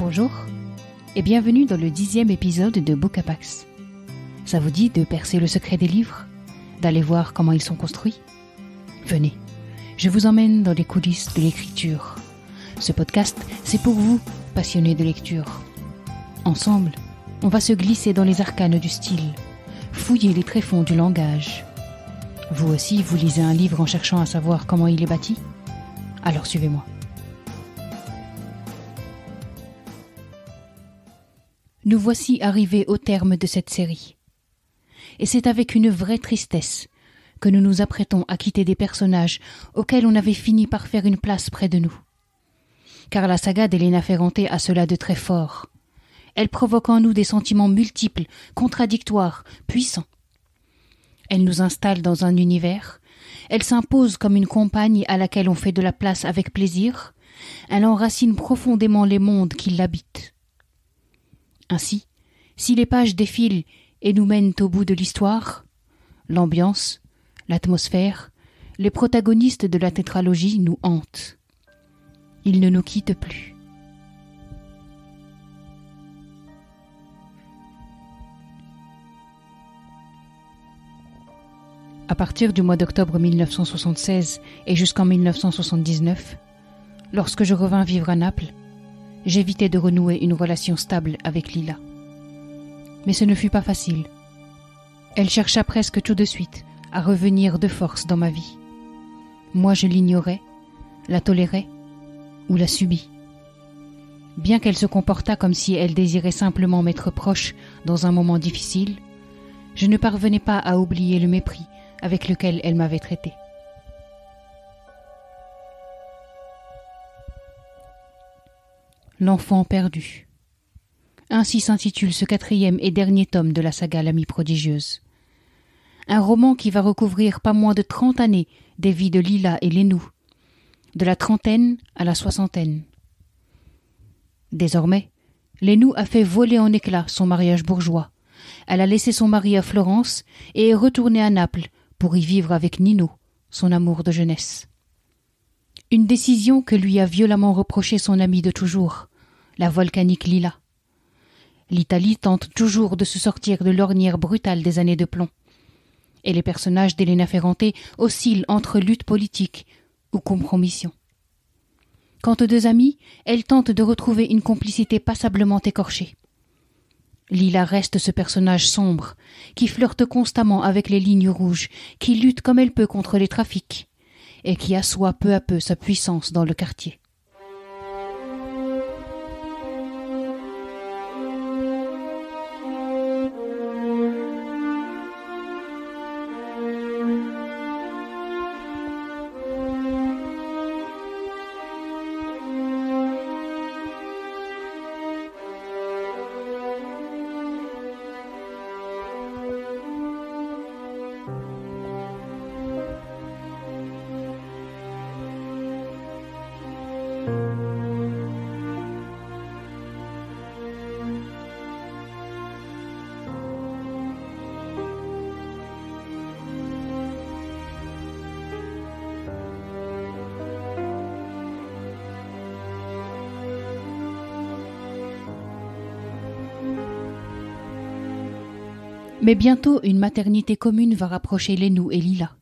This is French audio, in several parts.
Bonjour et bienvenue dans le 10e épisode de Bookapax. Ça vous dit de percer le secret des livres, d'aller voir comment ils sont construits ? Venez, je vous emmène dans les coulisses de l'écriture. Ce podcast, c'est pour vous, passionnés de lecture. Ensemble, on va se glisser dans les arcanes du style, fouiller les tréfonds du langage. Vous aussi, vous lisez un livre en cherchant à savoir comment il est bâti ? Alors suivez-moi. Nous voici arrivés au terme de cette série. Et c'est avec une vraie tristesse que nous nous apprêtons à quitter des personnages auxquels on avait fini par faire une place près de nous. Car la saga d'Elena Ferrante a cela de très fort. Elle provoque en nous des sentiments multiples, contradictoires, puissants. Elle nous installe dans un univers, elle s'impose comme une compagne à laquelle on fait de la place avec plaisir, elle enracine profondément les mondes qui l'habitent. Ainsi, si les pages défilent et nous mènent au bout de l'histoire, l'ambiance, l'atmosphère, les protagonistes de la tétralogie nous hantent. Ils ne nous quittent plus. À partir du mois d'octobre 1976 et jusqu'en 1979, lorsque je revins vivre à Naples, j'évitais de renouer une relation stable avec Lila. Mais ce ne fut pas facile. Elle chercha presque tout de suite à revenir de force dans ma vie. Moi, je l'ignorais, la tolérais ou la subis. Bien qu'elle se comportât comme si elle désirait simplement m'être proche dans un moment difficile, je ne parvenais pas à oublier le mépris avec lequel elle m'avait traité. L'enfant perdu. Ainsi s'intitule ce 4e et dernier tome de la saga L'Amie prodigieuse. Un roman qui va recouvrir pas moins de 30 années des vies de Lila et Lénou, de la trentaine à la soixantaine. Désormais, Lénou a fait voler en éclats son mariage bourgeois. Elle a laissé son mari à Florence et est retournée à Naples pour y vivre avec Nino, son amour de jeunesse. Une décision que lui a violemment reproché son ami de toujours, la volcanique Lila. L'Italie tente toujours de se sortir de l'ornière brutale des années de plomb. Et les personnages d'Elena Ferrante oscillent entre lutte politique ou compromission. Quant aux deux amies, elles tentent de retrouver une complicité passablement écorchée. Lila reste ce personnage sombre, qui flirte constamment avec les lignes rouges, qui lutte comme elle peut contre les trafics, et qui assoit peu à peu sa puissance dans le quartier. Mais bientôt, une maternité commune va rapprocher Lénou et Lila.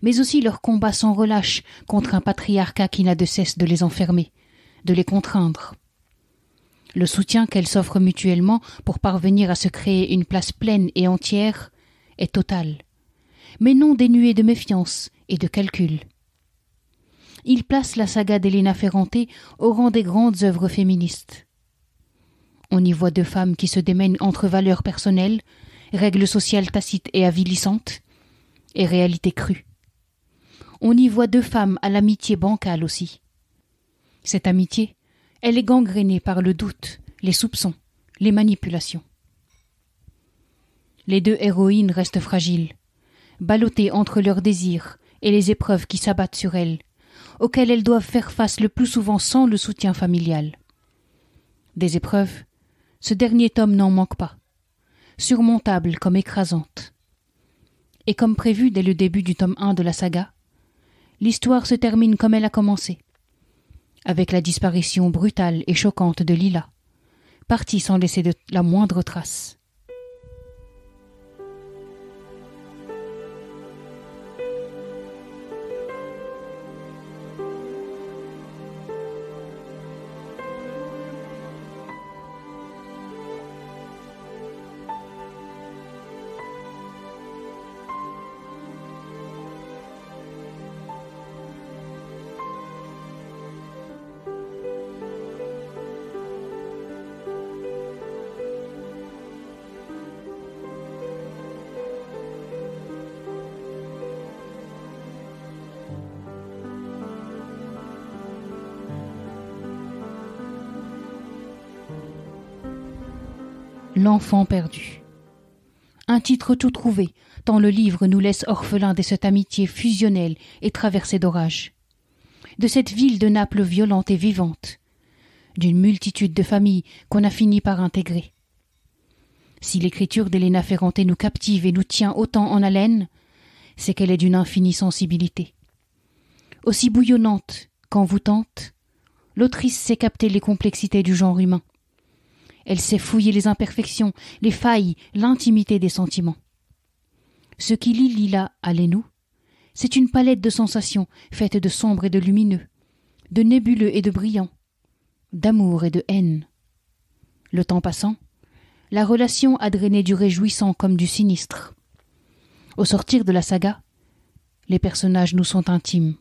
Mais aussi leur combat sans relâche contre un patriarcat qui n'a de cesse de les enfermer, de les contraindre. Le soutien qu'elles s'offrent mutuellement pour parvenir à se créer une place pleine et entière est total, mais non dénué de méfiance et de calcul. Il place la saga d'Elena Ferrante au rang des grandes œuvres féministes. On y voit deux femmes qui se démènent entre valeurs personnelles, règles sociales tacites et avilissantes, et réalité crue. On y voit deux femmes à l'amitié bancale aussi. Cette amitié, elle est gangrénée par le doute, les soupçons, les manipulations. Les deux héroïnes restent fragiles, ballottées entre leurs désirs et les épreuves qui s'abattent sur elles, auxquelles elles doivent faire face le plus souvent sans le soutien familial. Des épreuves, ce dernier tome n'en manque pas, surmontable comme écrasante. Et comme prévu dès le début du tome 1 de la saga, l'histoire se termine comme elle a commencé, avec la disparition brutale et choquante de Lila, partie sans laisser la moindre trace. L'enfant perdu. Un titre tout trouvé, tant le livre nous laisse orphelins de cette amitié fusionnelle et traversée d'orages, de cette ville de Naples violente et vivante, d'une multitude de familles qu'on a fini par intégrer. Si l'écriture d'Elena Ferrante nous captive et nous tient autant en haleine, c'est qu'elle est d'une infinie sensibilité. Aussi bouillonnante qu'envoûtante, l'autrice sait capter les complexités du genre humain. Elle sait fouiller les imperfections, les failles, l'intimité des sentiments. Ce qui lie Lila à Lénou, c'est une palette de sensations faite de sombre et de lumineux, de nébuleux et de brillant, d'amour et de haine. Le temps passant, la relation a drainé du réjouissant comme du sinistre. Au sortir de la saga, les personnages nous sont intimes.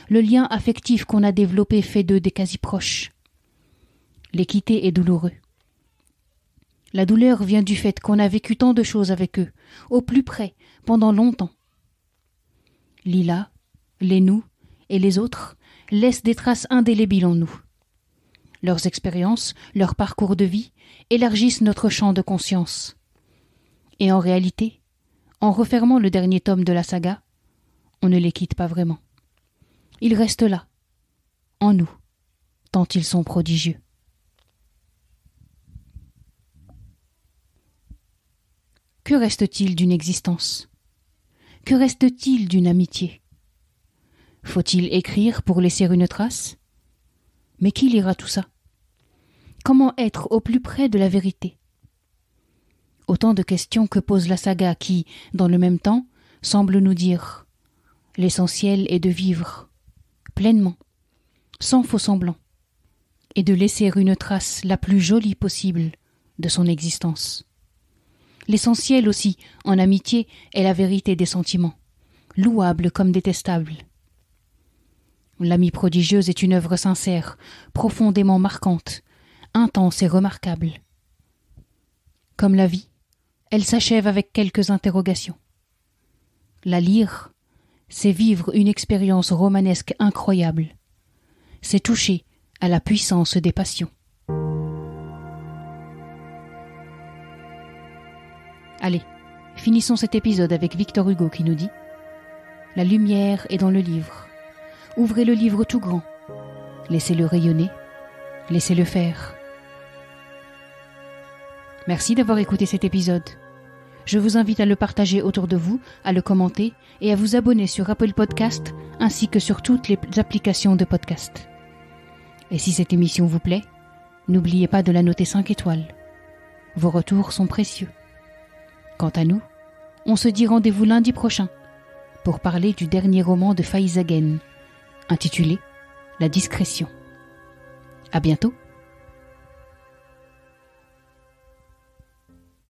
Le lien affectif qu'on a développé fait d'eux des quasi-proches. Les quitter est douloureux. La douleur vient du fait qu'on a vécu tant de choses avec eux, au plus près, pendant longtemps. Lila, Lénou et les autres laissent des traces indélébiles en nous. Leurs expériences, leur parcours de vie élargissent notre champ de conscience. Et en réalité, en refermant le dernier tome de la saga, on ne les quitte pas vraiment. Ils restent là, en nous, tant ils sont prodigieux. Que reste-t-il d'une existence? Que reste-t-il d'une amitié? Faut-il écrire pour laisser une trace? Mais qui lira tout ça? Comment être au plus près de la vérité? Autant de questions que pose la saga qui, dans le même temps, semble nous dire « L'essentiel est de vivre, pleinement, sans faux-semblant, et de laisser une trace la plus jolie possible de son existence. » L'essentiel aussi, en amitié, est la vérité des sentiments, louable comme détestable. L'amie prodigieuse est une œuvre sincère, profondément marquante, intense et remarquable. Comme la vie, elle s'achève avec quelques interrogations. La lire, c'est vivre une expérience romanesque incroyable. C'est toucher à la puissance des passions. Allez, finissons cet épisode avec Victor Hugo qui nous dit « La lumière est dans le livre. Ouvrez le livre tout grand. Laissez-le rayonner. Laissez-le faire. » Merci d'avoir écouté cet épisode. Je vous invite à le partager autour de vous, à le commenter et à vous abonner sur Apple Podcast ainsi que sur toutes les applications de podcast. Et si cette émission vous plaît, n'oubliez pas de la noter 5 étoiles. Vos retours sont précieux. Quant à nous, on se dit rendez-vous lundi prochain pour parler du dernier roman de Faiza Guène, intitulé « La discrétion ». À bientôt.